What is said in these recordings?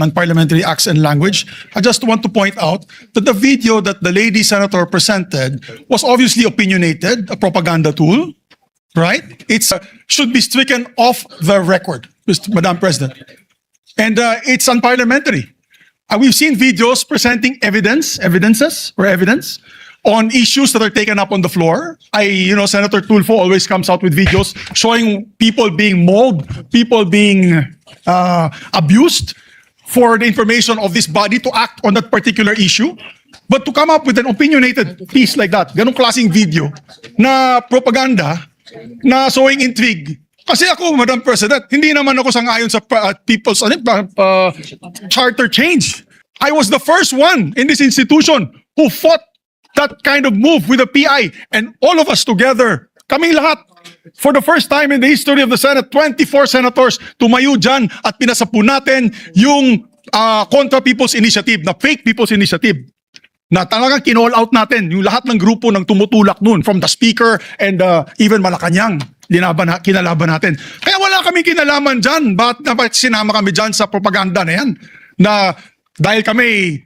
on parliamentary acts and language. I just want to point out that the video that the lady senator presented was obviously opinionated, a propaganda tool, right? It should be stricken off the record, Madam President. And it's unparliamentary. We've seen videos presenting evidence on issues that are taken up on the floor. Senator Tulfo always comes out with videos showing people being mobbed, people being abused for the information of this body to act on that particular issue. But to come up with an opinionated piece like that, ganong klaseng video na propaganda, na showing intrigue. Kasi ako, Madam President, hindi naman ako sangayon sa people's charter change. I was the first one in this institution who fought that kind of move with the PI, and all of us together, kaming lahat, for the first time in the history of the Senate, 24 senators tumayo dyan at pinasapo natin yung Contra People's Initiative, na fake People's Initiative, na talagang kinall out natin yung lahat ng grupo ng tumutulak nun, from the Speaker and even Malacanang, kinalaban natin. Kaya wala kaming kinalaman dyan. Bakit sinama kami dyan sa propaganda na yan? Na dahil kami,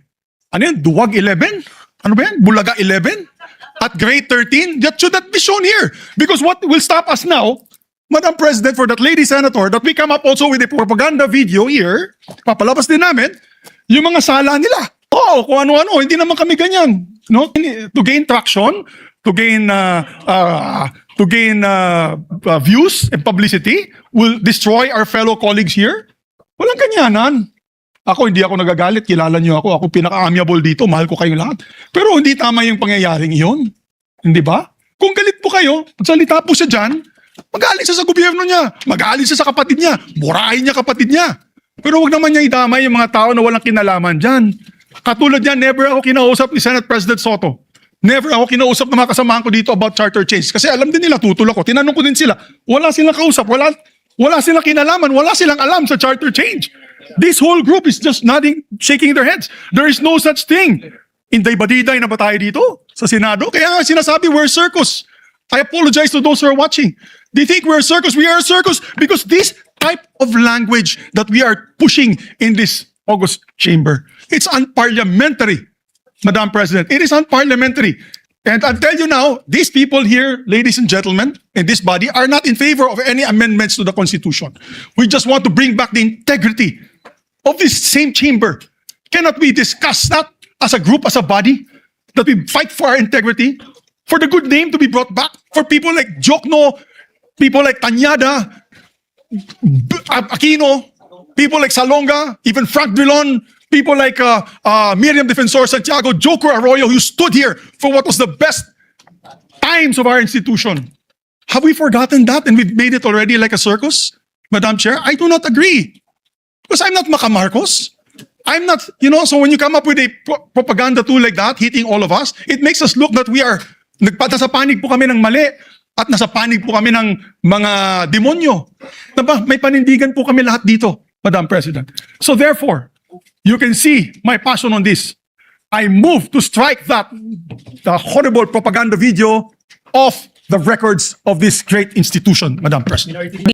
Duwag 11? Ano ba yan? Bulaga 11? At grade 13? That should not be shown here. Because what will stop us now, Madam President, for that lady senator, that we come up also with a propaganda video here, papalabas din namin, yung mga sala nila. Oo, kung ano-ano, hindi naman kami ganyan. No? To gain traction, to gain views and publicity, will destroy our fellow colleagues here. Walang ganyanan. Ako, hindi ako nagagalit. Kilala niyo ako. Ako pinaka-amiable dito. Mahal ko kayong lahat. Pero hindi tama yung pangyayaring iyon. Hindi ba? Kung galit po kayo, magsalita po siya dyan, magalit siya sa gobyerno niya. Magalit siya sa kapatid niya. Burahin niya kapatid niya. Pero wag naman niya idamay yung mga tao na walang kinalaman dyan. Katulad niya, never ako kinausap ni Senate President Soto. Never ako kinausap ng mga kasamahan ko dito about charter change. Kasi alam din nila, tutulak ko. Tinanong ko din sila. Wala silang kausap. Wala silang kinalaman. Wala silang alam sa charter change. This whole group is just nodding, shaking their heads. There is no such thing. Inday-badiday na ba tayo dito sa Senado? Kaya nga sinasabi, we're a circus. I apologize to those who are watching. They think we're a circus. We are a circus because this type of language that we are pushing in this August chamber, it's unparliamentary, Madam President. It is unparliamentary. And I'll tell you now, these people here, ladies and gentlemen, in this body, are not in favor of any amendments to the Constitution. We just want to bring back the integrity of this same chamber. Cannot we discuss that as a group, as a body, that we fight for our integrity, for the good name to be brought back, for people like Jokno, people like Tanyada, Aquino, people like Salonga, even Frank Drilon, people like Miriam Defensor Santiago, Joker Arroyo, who stood here for what was the best times of our institution. Have we forgotten that and we've made it already like a circus, Madam Chair? I do not agree. Because I'm not Maca Marcos. I'm not, so when you come up with a propaganda tool like that, hitting all of us, it makes us look that we are, nasa panig po kami ng mali at nasa panig po kami ng mga demonyo. Diba? May panindigan po kami lahat dito, Madam President. So therefore, you can see my passion on this. I move to strike the horrible propaganda video off the records of this great institution, Madam President.